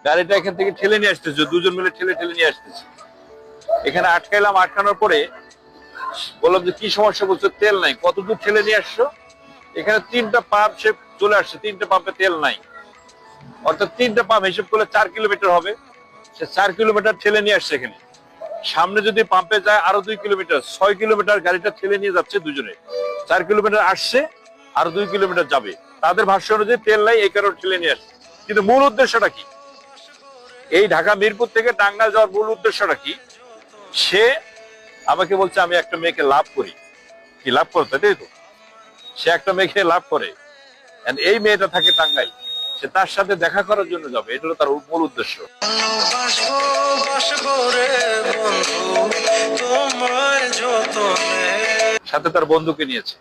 গাড়িটা এখান থেকে ঠেলে নিয়ে আসতেছে, দুজন মিলে ঠেলে ঠেলে নিয়ে আসতেছে। এখানে আটকাইলাম, আটকানোর পরে বললাম যে কি সমস্যা, বলছো তেল নাই। কত দূর ঠেলে নিয়ে আসছো? এখানে 3টা পাম্প সে চলে আসছে, 3টে পাম্পে তেল নাই। অর্থাৎ 3টা পাম্প হিসেব করলে 4 কিলোমিটার হবে। সে 4 কিলোমিটার ঠেলে নিয়ে আসছে এখানে। সামনে যদি পাম্পে যায় আরো 2 কিলোমিটার, 6 কিলোমিটার গাড়িটা ঠেলে নিয়ে যাচ্ছে দুজনে। 4 কিলোমিটার আসছে, আরো 2 কিলোমিটার যাবে। তাদের ভাষ্য অনুযায়ী তেল নাই, এই কারণে ঠেলে নিয়ে আসছে। কিন্তু মূল উদ্দেশ্যটা কি? এই ঢাকা মিরপুর থেকে টাঙ্গাইল যাওয়ার মূল উদ্দেশ্যটা কি? সে আমাকে বলছে আমি একটা মেয়েকে লাভ করি। কি লাভ করতে, তাই তো? সে একটা মেয়েকে লাভ করে, এই মেয়েটা থাকে টাঙ্গাইল, সে তার সাথে দেখা করার জন্য যাবে। এটা হলো তার মূল উদ্দেশ্য। সাথে তার বন্ধুকে নিয়েছে।